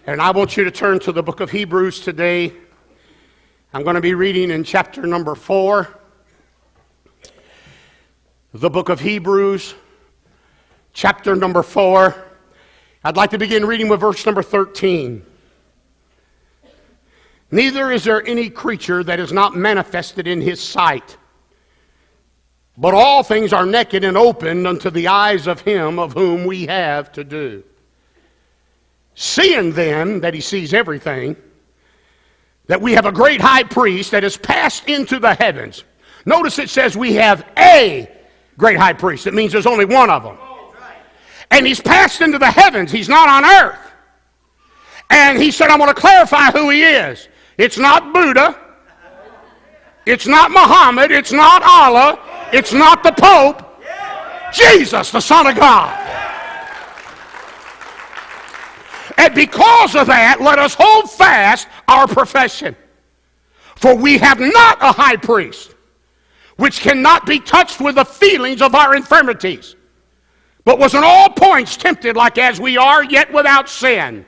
And I want you to turn to the book of Hebrews today. I'm going to be reading in chapter number 4. The book of Hebrews, chapter number 4. I'd like to begin reading with verse number 13. Neither is there any creature that is not manifested in his sight, but all things are naked and opened unto the eyes of him of whom we have to do. Seeing then that he sees everything, that we have a great high priest that has passed into the heavens. Notice it says we have a great high priest. It means there's only one of them. And he's passed into the heavens. He's not on earth. And he said, I'm going to clarify who he is. It's not Buddha. It's not Muhammad. It's not Allah. It's not the Pope. Jesus, the Son of God. And because of that, let us hold fast our profession. For we have not a high priest, which cannot be touched with the feelings of our infirmities, but was in all points tempted like as we are, yet without sin.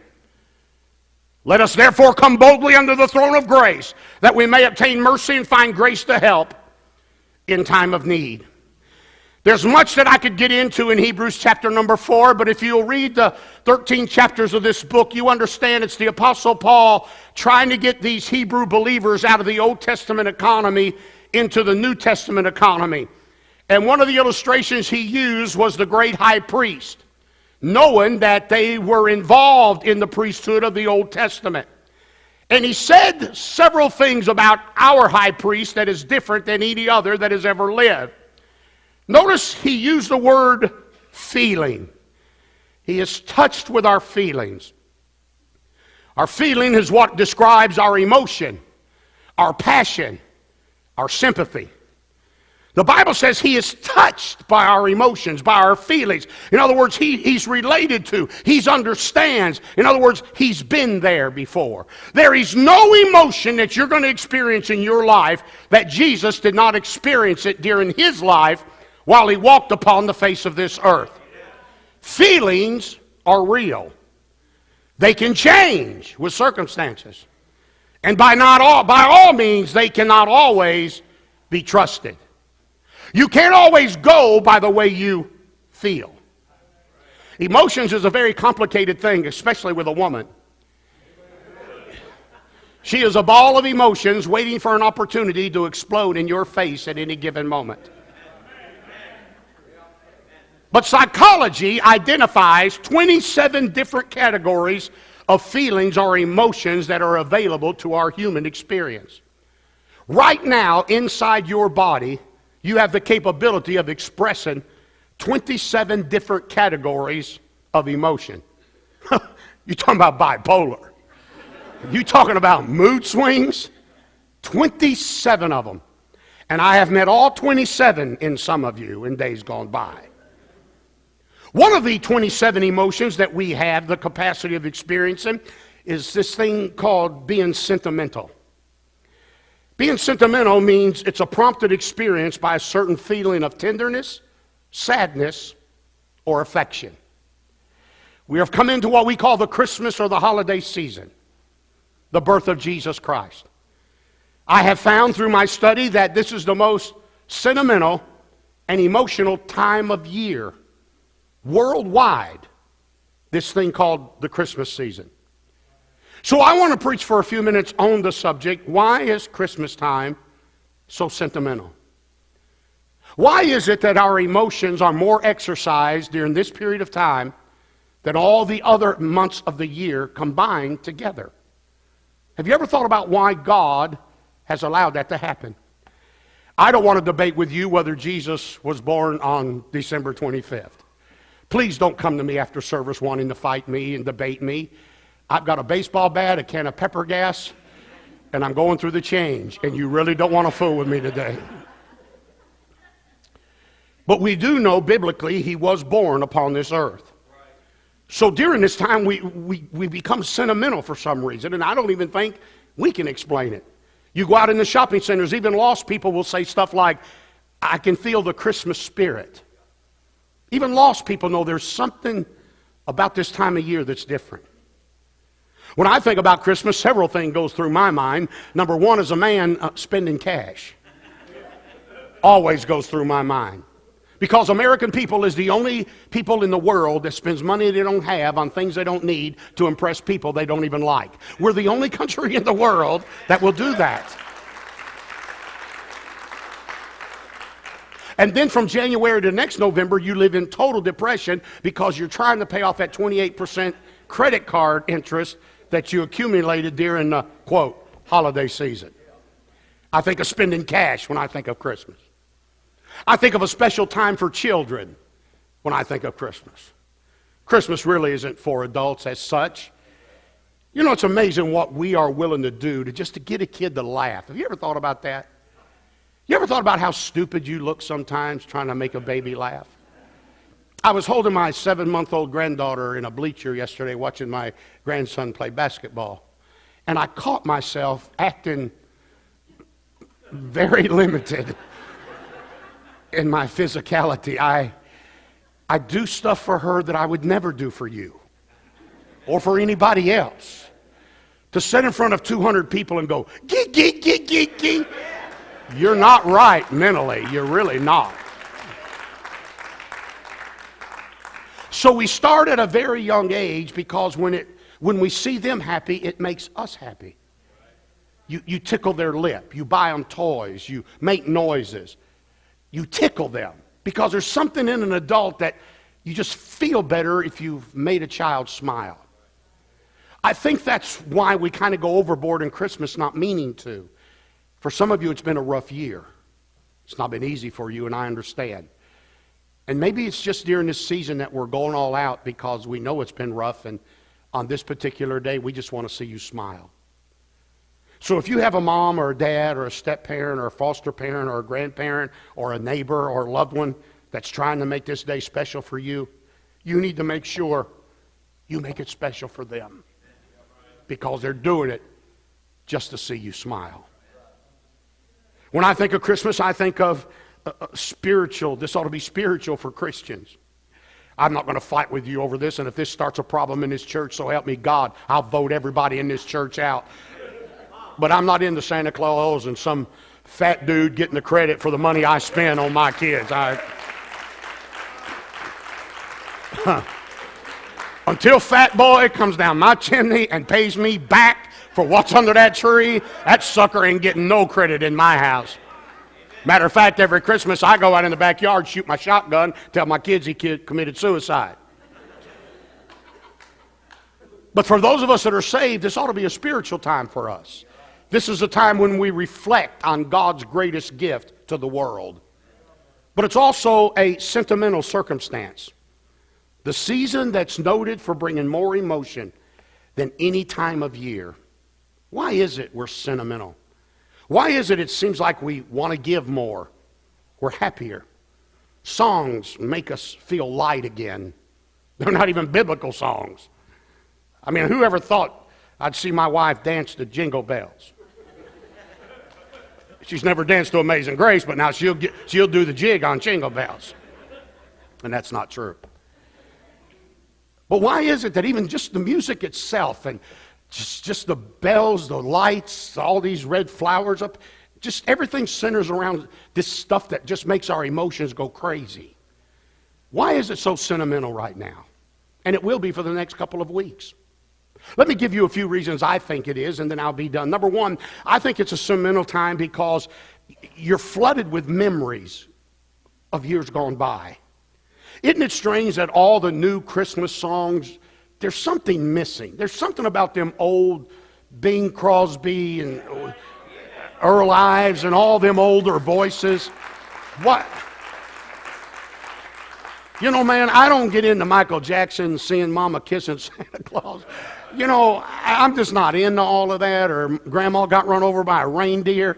Let us therefore come boldly under the throne of grace, that we may obtain mercy and find grace to help in time of need. There's much that I could get into in Hebrews chapter number 4, but if you'll read the 13 chapters of this book, you understand it's the Apostle Paul trying to get these Hebrew believers out of the Old Testament economy into the New Testament economy. And one of the illustrations he used was the great high priest, knowing that they were involved in the priesthood of the Old Testament. And he said several things about our high priest that is different than any other that has ever lived. Notice he used the word feeling. He is touched with our feelings. Our feeling is what describes our emotion, our passion, our sympathy. The Bible says he is touched by our emotions, by our feelings. In other words, he's related to, he understands. In other words, he's been there before. There is no emotion that you're going to experience in your life that Jesus did not experience it during his life while he walked upon the face of this earth. Feelings are real. They can change with circumstances. And by all means, they cannot always be trusted. You can't always go by the way you feel. Emotions is a very complicated thing, especially with a woman. She is a ball of emotions waiting for an opportunity to explode in your face at any given moment. But psychology identifies 27 different categories of feelings or emotions that are available to our human experience. Right now, inside your body, you have the capability of expressing 27 different categories of emotion. You're talking about bipolar. You're talking about mood swings. 27 of them. And I have met all 27 in some of you in days gone by. One of the 27 emotions that we have the capacity of experiencing is this thing called being sentimental. Being sentimental means it's a prompted experience by a certain feeling of tenderness, sadness, or affection. We have come into what we call the Christmas or the holiday season, the birth of Jesus Christ. I have found through my study that this is the most sentimental and emotional time of year worldwide, this thing called the Christmas season. So I want to preach for a few minutes on the subject, why is Christmas time so sentimental? Why is it that our emotions are more exercised during this period of time than all the other months of the year combined together? Have you ever thought about why God has allowed that to happen? I don't want to debate with you whether Jesus was born on December 25th. Please don't come to me after service wanting to fight me and debate me. I've got a baseball bat, a can of pepper gas, and I'm going through the change, and you really don't want to fool with me today. But we do know biblically he was born upon this earth. So during this time we become sentimental for some reason, and I don't even think we can explain it. You go out in the shopping centers, even lost people will say stuff like, I can feel the Christmas spirit. Even lost people know there's something about this time of year that's different. When I think about Christmas, several things goes through my mind. Number one, as a man, spending cash always goes through my mind. Because American people is the only people in the world that spends money they don't have on things they don't need to impress people they don't even like. We're the only country in the world that will do that. And then from January to next November, you live in total depression because you're trying to pay off that 28% credit card interest that you accumulated during the, quote, holiday season. I think of spending cash when I think of Christmas. I think of a special time for children when I think of Christmas. Christmas really isn't for adults as such. You know, it's amazing what we are willing to do to get a kid to laugh. Have you ever thought about that? You ever thought about how stupid you look sometimes trying to make a baby laugh? I was holding my 7-month-old granddaughter in a bleacher yesterday watching my grandson play basketball. And I caught myself acting very limited in my physicality. I do stuff for her that I would never do for you or for anybody else. To sit in front of 200 people and go, geek, geek, geek, geek, geek. You're not right mentally. You're really not. So we start at a very young age because when we see them happy, it makes us happy. You tickle their lip. You buy them toys. You make noises. You tickle them because there's something in an adult that you just feel better if you've made a child smile. I think that's why we kind of go overboard in Christmas not meaning to. For some of you, it's been a rough year. It's not been easy for you, and I understand. And maybe it's just during this season that we're going all out because we know it's been rough, and on this particular day, we just want to see you smile. So if you have a mom or a dad or a step-parent or a foster parent or a grandparent or a neighbor or a loved one that's trying to make this day special for you, you need to make sure you make it special for them because they're doing it just to see you smile. When I think of Christmas, I think of spiritual. This ought to be spiritual for Christians. I'm not going to fight with you over this, and if this starts a problem in this church, so help me God, I'll vote everybody in this church out. But I'm not into Santa Claus and some fat dude getting the credit for the money I spend on my kids. Until Fat Boy comes down my chimney and pays me back for what's under that tree, that sucker ain't getting no credit in my house. Matter of fact, every Christmas I go out in the backyard, shoot my shotgun, tell my kids he committed suicide. But for those of us that are saved, this ought to be a spiritual time for us. This is a time when we reflect on God's greatest gift to the world. But it's also a sentimental circumstance. The season that's noted for bringing more emotion than any time of year. Why is it we're sentimental? Why is it seems like we want to give more? We're happier. Songs make us feel light again. They're not even biblical songs. I mean, who ever thought I'd see my wife dance to Jingle Bells? She's never danced to Amazing Grace, but now she'll do the jig on Jingle Bells. And that's not true. But why is it that even just the music itself and just the bells, the lights, all these red flowers up, just everything centers around this stuff that just makes our emotions go crazy? Why is it so sentimental right now? And it will be for the next couple of weeks. Let me give you a few reasons I think it is, and then I'll be done. Number one, I think it's a sentimental time because you're flooded with memories of years gone by. Isn't it strange that all the new Christmas songs, there's something missing. There's something about them old Bing Crosby and Earl Ives and all them older voices. What? You know, man, I don't get into Michael Jackson seeing Mama kissing Santa Claus. You know, I'm just not into all of that, or Grandma got run over by a reindeer.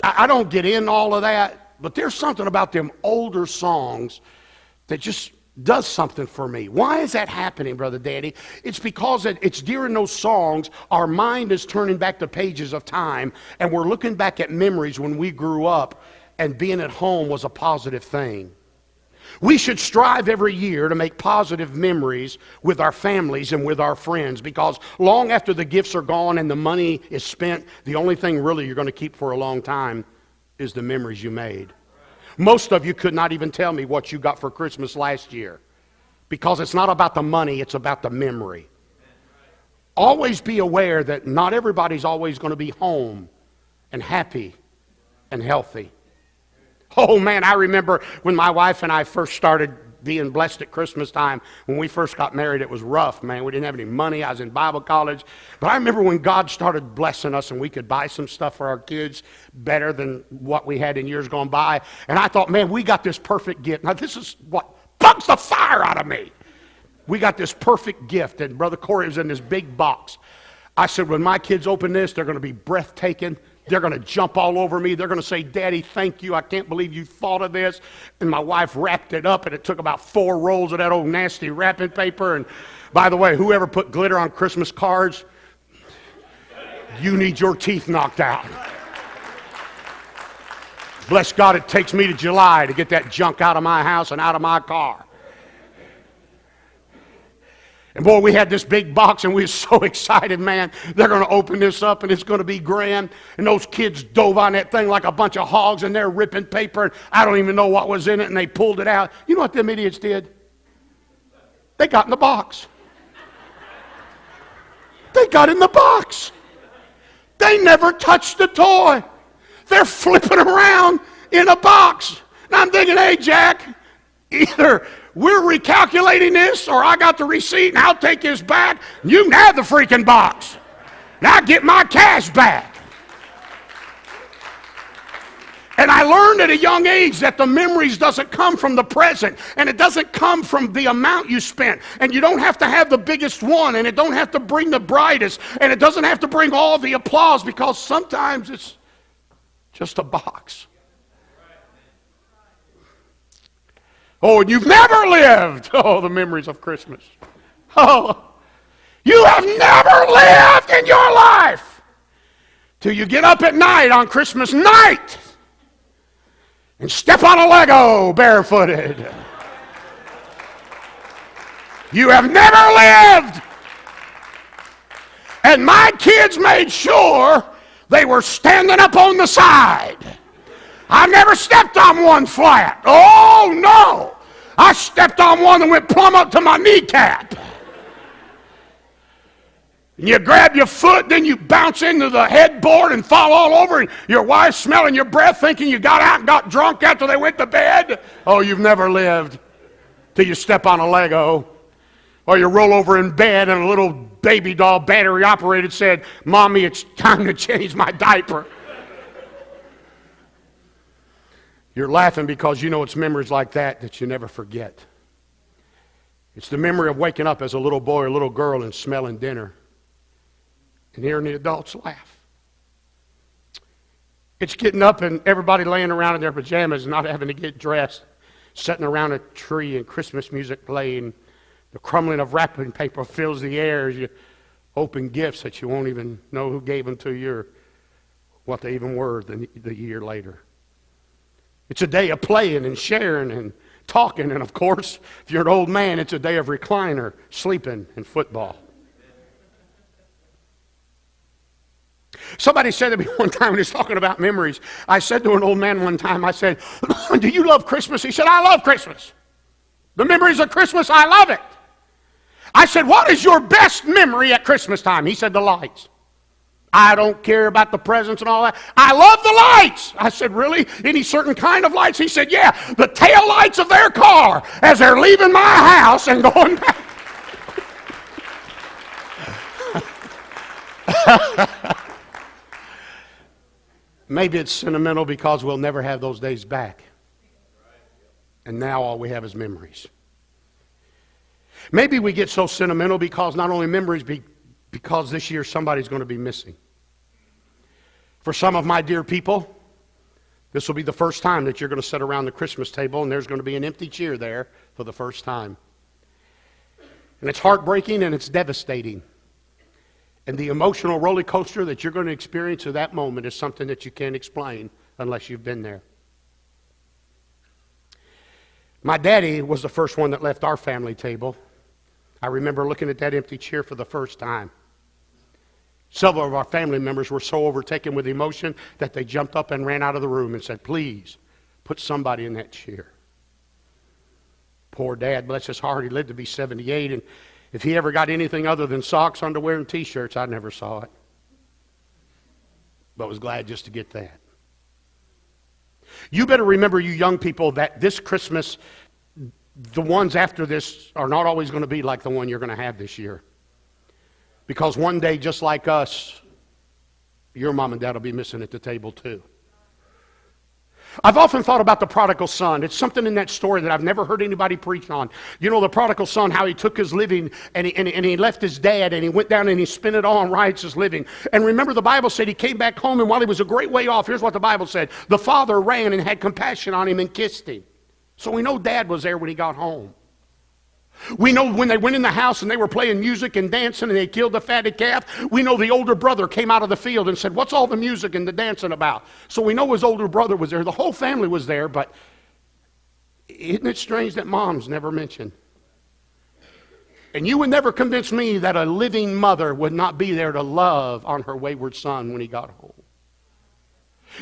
I don't get into all of that, but there's something about them older songs that just does something for me. Why is that happening, Brother Daddy? It's because it's during those songs, our mind is turning back the pages of time, and we're looking back at memories when we grew up, and being at home was a positive thing. We should strive every year to make positive memories with our families and with our friends, because long after the gifts are gone and the money is spent, the only thing really you're going to keep for a long time is the memories you made. Most of you could not even tell me what you got for Christmas last year, because it's not about the money, it's about the memory. Always be aware that not everybody's always going to be home and happy and healthy. Oh man, I remember when my wife and I first started being blessed at Christmas time. When we first got married, it was rough, man. We didn't have any money. I was in Bible college. But I remember when God started blessing us and we could buy some stuff for our kids better than what we had in years gone by. And I thought, man, we got this perfect gift. Now this is what bugs the fire out of me. We got this perfect gift, and Brother Corey was in this big box. I said, when my kids open this, they're going to be breathtaking. They're going to jump all over me. They're going to say, Daddy, thank you. I can't believe you thought of this. And my wife wrapped it up, and it took about 4 rolls of that old nasty wrapping paper. And by the way, whoever put glitter on Christmas cards, you need your teeth knocked out. Bless God, it takes me to July to get that junk out of my house and out of my car. And boy, we had this big box, and we were so excited, man. They're going to open this up, and it's going to be grand. And those kids dove on that thing like a bunch of hogs, and they're ripping paper, and I don't even know what was in it, and they pulled it out. You know what them idiots did? They got in the box. They got in the box. They never touched the toy. They're flipping around in a box. And I'm thinking, hey, Jack, either we're recalculating this, or I got the receipt and I'll take this back. You can have the freaking box. Now get my cash back. And I learned at a young age that the memories doesn't come from the present, and it doesn't come from the amount you spent. And you don't have to have the biggest one, and it don't have to bring the brightest, and it doesn't have to bring all the applause, because sometimes it's just a box. Oh, and you've never lived. Oh, the memories of Christmas. Oh, you have never lived in your life till you get up at night on Christmas night and step on a Lego barefooted. You have never lived. And my kids made sure they were standing up on the side. I never stepped on one flat. Oh, no. I stepped on one that went plumb up to my kneecap. And you grab your foot, then you bounce into the headboard and fall all over, and your wife's smelling your breath thinking you got out and got drunk after they went to bed. Oh, you've never lived till you step on a Lego. Or you roll over in bed and a little baby doll, battery operated, said, Mommy, it's time to change my diaper. You're laughing because you know it's memories like that you never forget. It's the memory of waking up as a little boy or little girl and smelling dinner and hearing the adults laugh. It's getting up and everybody laying around in their pajamas and not having to get dressed, sitting around a tree and Christmas music playing. The crumbling of wrapping paper fills the air as you open gifts that you won't even know who gave them to you or what they even were the year later. It's a day of playing and sharing and talking, and of course, if you're an old man, it's a day of recliner, sleeping, and football. Somebody said to me one time when he was talking about memories, I said to an old man one time, I said, do you love Christmas? He said, I love Christmas. The memories of Christmas, I love it. I said, what is your best memory at Christmas time? He said, the lights. I don't care about the presents and all that. I love the lights. I said, really? Any certain kind of lights? He said, yeah, the tail lights of their car as they're leaving my house and going back. Maybe it's sentimental because we'll never have those days back. And now all we have is memories. Maybe we get so sentimental because not only memories, because this year somebody's going to be missing. For some of my dear people, this will be the first time that you're going to sit around the Christmas table and there's going to be an empty chair there for the first time. And it's heartbreaking and it's devastating. And the emotional roller coaster that you're going to experience at that moment is something that you can't explain unless you've been there. My daddy was the first one that left our family table. I remember looking at that empty chair for the first time. Several of our family members were so overtaken with emotion that they jumped up and ran out of the room and said, please, put somebody in that chair. Poor Dad, bless his heart, he lived to be 78, and if he ever got anything other than socks, underwear, and T-shirts, I never saw it. But was glad just to get that. You better remember, you young people, that this Christmas, the ones after this are not always going to be like the one you're going to have this year. Because one day, just like us, your mom and dad will be missing at the table too. I've often thought about the prodigal son. It's something in that story that I've never heard anybody preach on. You know, the prodigal son, how he took his living and he left his dad and he went down and he spent it all on riotous living. And remember, the Bible said he came back home, and while he was a great way off, here's what the Bible said. The father ran and had compassion on him and kissed him. So we know dad was there when he got home. We know when they went in the house and they were playing music and dancing and they killed the fatted calf, we know the older brother came out of the field and said, what's all the music and the dancing about? So we know his older brother was there. The whole family was there, but isn't it strange that mom's never mentioned? And you would never convince me that a living mother would not be there to love on her wayward son when he got home.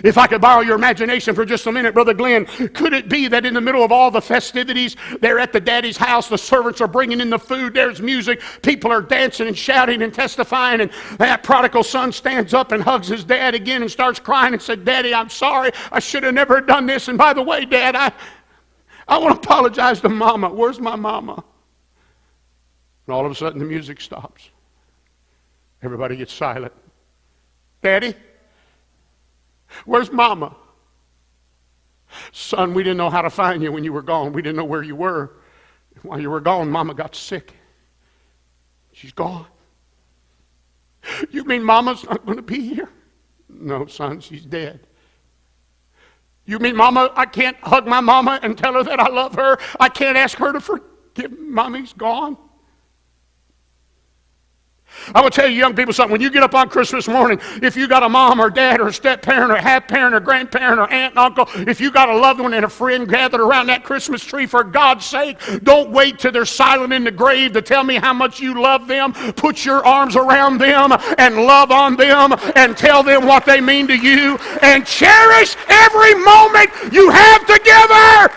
If I could borrow your imagination for just a minute, Brother Glenn, could it be that in the middle of all the festivities, they're at the daddy's house, the servants are bringing in the food, there's music, people are dancing and shouting and testifying, and that prodigal son stands up and hugs his dad again and starts crying and said, Daddy, I'm sorry, I should have never done this, and by the way, Dad, I want to apologize to Mama. Where's my mama? And all of a sudden the music stops. Everybody gets silent. Daddy? Where's Mama? Son, we didn't know how to find you when you were gone. We didn't know where you were. While you were gone, Mama got sick. She's gone. You mean Mama's not going to be here? No, son, she's dead. You mean Mama, I can't hug my Mama and tell her that I love her? I can't ask her to forgive Mommy's gone? I will tell you young people something. When you get up on Christmas morning, if you got a mom or dad or a step-parent or half-parent or grandparent or aunt and uncle, if you got a loved one and a friend gathered around that Christmas tree, for God's sake, don't wait till they're silent in the grave to tell me how much you love them. Put your arms around them and love on them and tell them what they mean to you and cherish every moment you have together.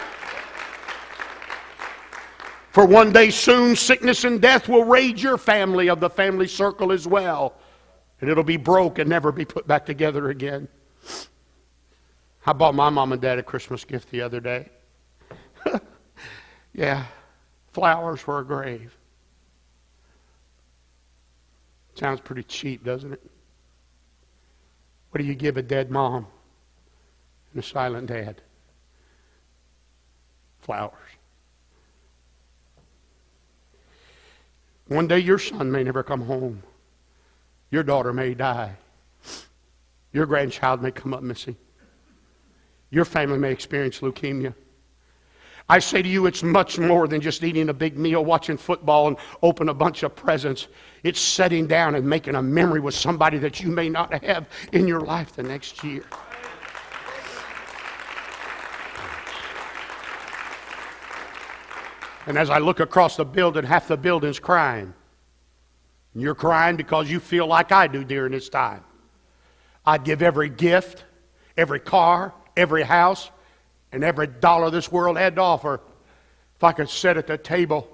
For one day soon, sickness and death will raid your family of the family circle as well. And it'll be broke and never be put back together again. I bought my mom and dad a Christmas gift the other day. Yeah, flowers for a grave. Sounds pretty cheap, doesn't it? What do you give a dead mom and a silent dad? Flowers. One day your son may never come home. Your daughter may die. Your grandchild may come up missing. Your family may experience leukemia. I say to you, it's much more than just eating a big meal, watching football, and open a bunch of presents. It's sitting down and making a memory with somebody that you may not have in your life the next year. And as I look across the building, half the building's crying. And you're crying because you feel like I do during this time. I'd give every gift, every car, every house, and every dollar this world had to offer if I could sit at the table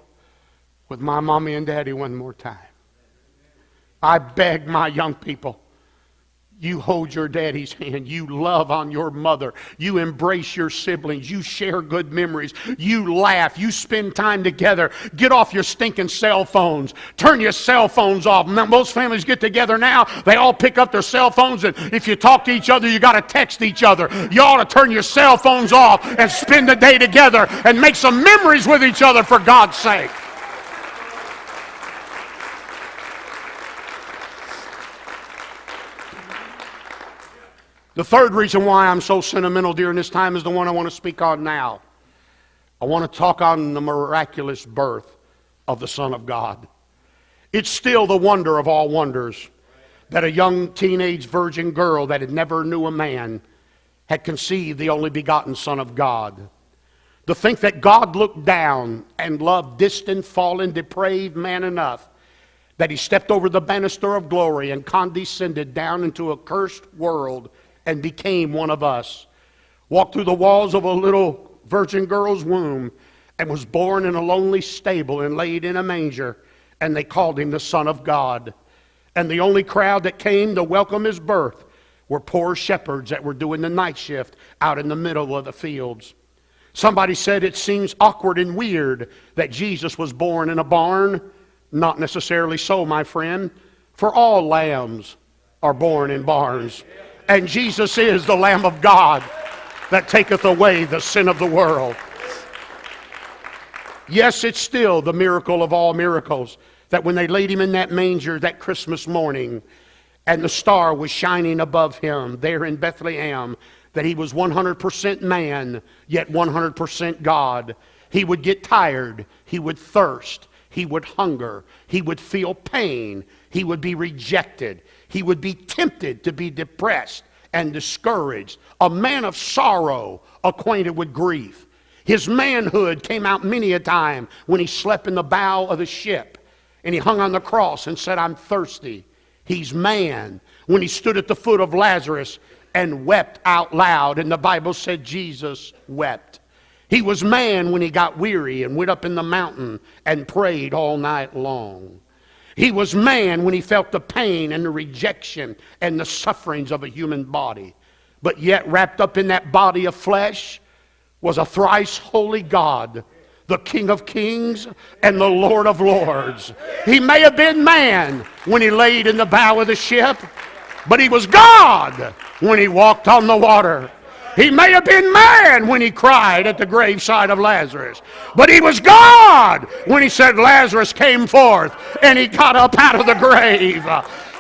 with my mommy and daddy one more time. I beg my young people, you hold your daddy's hand. You love on your mother. You embrace your siblings. You share good memories. You laugh. You spend time together. Get off your stinking cell phones. Turn your cell phones off. Now, most families get together now. They all pick up their cell phones, and if you talk to each other, you got to text each other. You ought to turn your cell phones off and spend the day together and make some memories with each other, for God's sake. The third reason why I'm so sentimental during this time is the one I want to speak on now. I want to talk on the miraculous birth of the Son of God. It's still the wonder of all wonders that a young teenage virgin girl that had never knew a man had conceived the only begotten Son of God. To think that God looked down and loved distant, fallen, depraved man enough that he stepped over the banister of glory and condescended down into a cursed world and became one of us. Walked through the walls of a little virgin girl's womb and was born in a lonely stable and laid in a manger, and they called him the Son of God. And the only crowd that came to welcome his birth were poor shepherds that were doing the night shift out in the middle of the fields. Somebody said it seems awkward and weird that Jesus was born in a barn. Not necessarily so, my friend, for all lambs are born in barns. And Jesus is the Lamb of God that taketh away the sin of the world. Yes, it's still the miracle of all miracles that when they laid him in that manger that Christmas morning and the star was shining above him there in Bethlehem, that he was 100% man, yet 100% God. He would get tired. He would thirst. He would hunger. He would feel pain. He would be rejected. He would be tempted to be depressed and discouraged. A man of sorrow, acquainted with grief. His manhood came out many a time when he slept in the bow of the ship and he hung on the cross and said, I'm thirsty. He's man. When he stood at the foot of Lazarus and wept out loud, and the Bible said Jesus wept. He was man when he got weary and went up in the mountain and prayed all night long. He was man when he felt the pain and the rejection and the sufferings of a human body. But yet wrapped up in that body of flesh was a thrice holy God, the King of Kings and the Lord of Lords. He may have been man when he laid in the bow of the ship, but he was God when he walked on the water. He may have been man when he cried at the graveside of Lazarus, but he was God when he said Lazarus came forth and he got up out of the grave.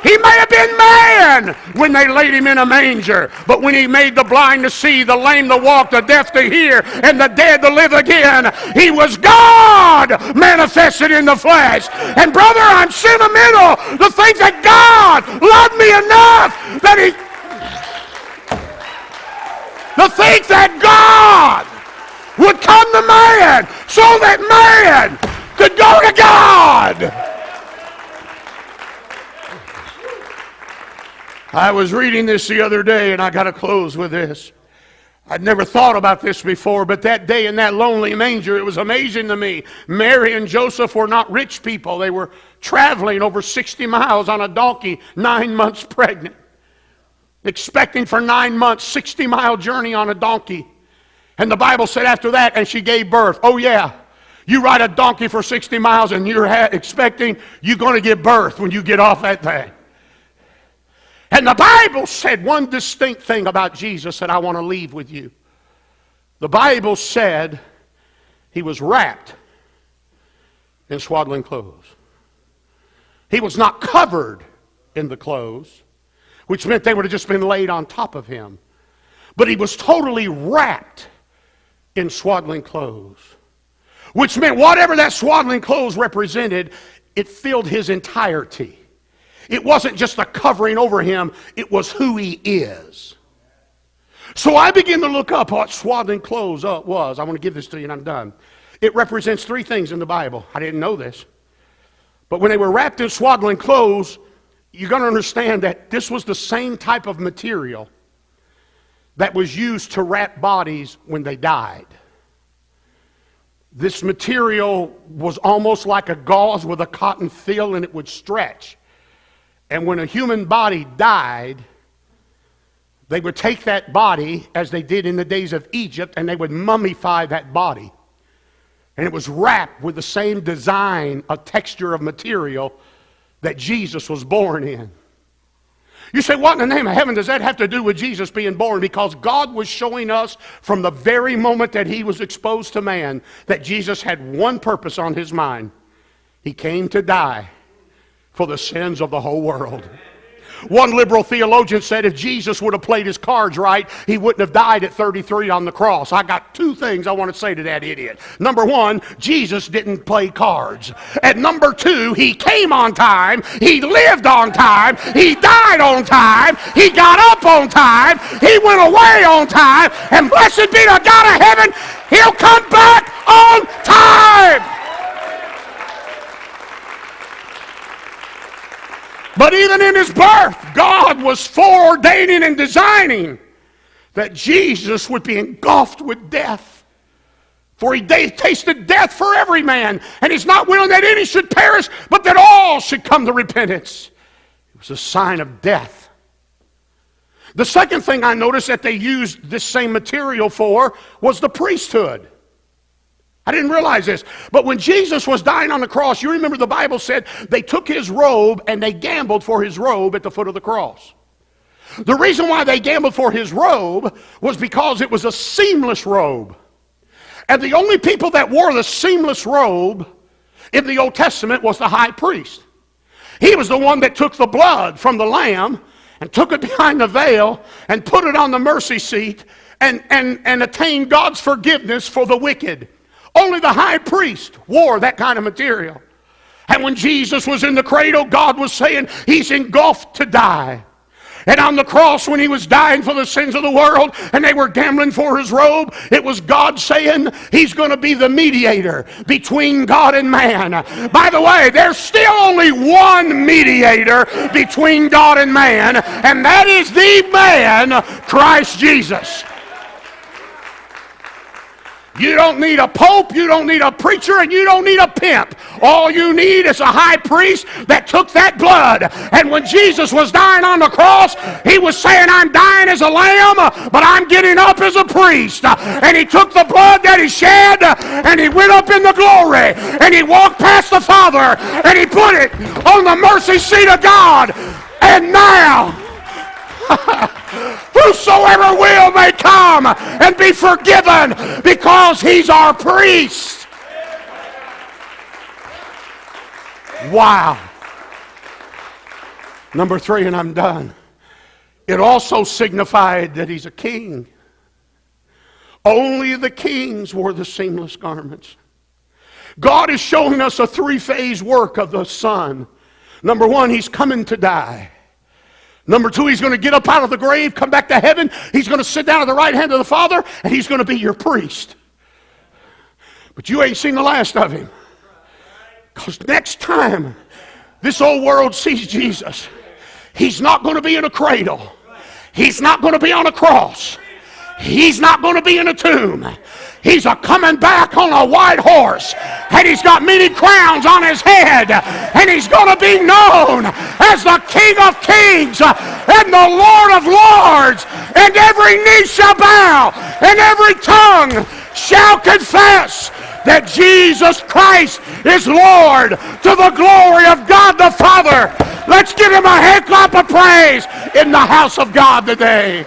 He may have been man when they laid him in a manger, but when he made the blind to see, the lame to walk, the deaf to hear, and the dead to live again, he was God manifested in the flesh. And brother, I'm sentimental to think that God loved me enough that to think that God would come to man so that man could go to God. I was reading this the other day, and I got to close with this. I'd never thought about this before, but that day in that lonely manger, it was amazing to me. Mary and Joseph were not rich people. They were traveling over 60 miles on a donkey, 9 months pregnant. Expecting for 9 months, 60-mile journey on a donkey. And the Bible said after that, and she gave birth. Oh yeah, you ride a donkey for 60 miles and you're expecting you're going to give birth when you get off that thing. And the Bible said one distinct thing about Jesus that I want to leave with you. The Bible said he was wrapped in swaddling clothes. He was not covered in the clothes, which meant they would have just been laid on top of him. But he was totally wrapped in swaddling clothes, which meant whatever that swaddling clothes represented, it filled his entirety. It wasn't just a covering over him, it was who he is. So I began to look up what swaddling clothes was. I want to give this to you and I'm done. It represents three things in the Bible. I didn't know this. But when they were wrapped in swaddling clothes, you're going to understand that this was the same type of material that was used to wrap bodies when they died. This material was almost like a gauze with a cotton fill, and it would stretch. And when a human body died, they would take that body, as they did in the days of Egypt, and they would mummify that body. And it was wrapped with the same design, a texture of material that Jesus was born in. You say, what in the name of heaven does that have to do with Jesus being born? Because God was showing us from the very moment that he was exposed to man that Jesus had one purpose on his mind. He came to die for the sins of the whole world. One liberal theologian said if Jesus would have played his cards right, he wouldn't have died at 33 on the cross. I got two things I want to say to that idiot. Number one, Jesus didn't play cards. And number two, he came on time, he lived on time, he died on time, he got up on time, he went away on time, and blessed be the God of heaven, He'll come back on time. But even in his birth, God was foreordaining and designing that Jesus would be engulfed with death. For he tasted death for every man, and he's not willing that any should perish, but that all should come to repentance. It was a sign of death. The second thing I noticed that they used this same material for was the priesthood. I didn't realize this, but when Jesus was dying on the cross, you remember the Bible said they took his robe and they gambled for his robe at the foot of the cross. The reason why they gambled for his robe was because it was a seamless robe. And the only people that wore the seamless robe in the Old Testament was the high priest. He was the one that took the blood from the lamb and took it behind the veil and put it on the mercy seat and attained God's forgiveness for the wicked. Only the high priest wore that kind of material. And when Jesus was in the cradle, God was saying he's engulfed to die. And on the cross, when he was dying for the sins of the world and they were gambling for his robe, it was God saying he's going to be the mediator between God and man. By the way, there's still only one mediator between God and man, and that is the man, Christ Jesus. You don't need a pope, you don't need a preacher, and you don't need a pimp. All you need is a high priest that took that blood. And when Jesus was dying on the cross, he was saying, I'm dying as a lamb, but I'm getting up as a priest. And he took the blood that he shed, and he went up in the glory, and he walked past the Father, and he put it on the mercy seat of God. And now, whosoever will may come and be forgiven because he's our priest. Wow. Number 3, and I'm done. It also signified that he's a king. Only the kings wore the seamless garments. God is showing us a 3-phase work of the Son. Number 1, he's coming to die. Number 2, he's going to get up out of the grave, come back to heaven. He's going to sit down at the right hand of the Father, and he's going to be your priest. But you ain't seen the last of him. Because next time this old world sees Jesus, he's not going to be in a cradle. He's not going to be on a cross. He's not going to be in a tomb. He's a coming back on a white horse, and he's got many crowns on his head, and he's going to be known as the King of Kings and the Lord of Lords, and every knee shall bow and every tongue shall confess that Jesus Christ is Lord, to the glory of God the Father. Let's give him a hand clap of praise in the house of God today.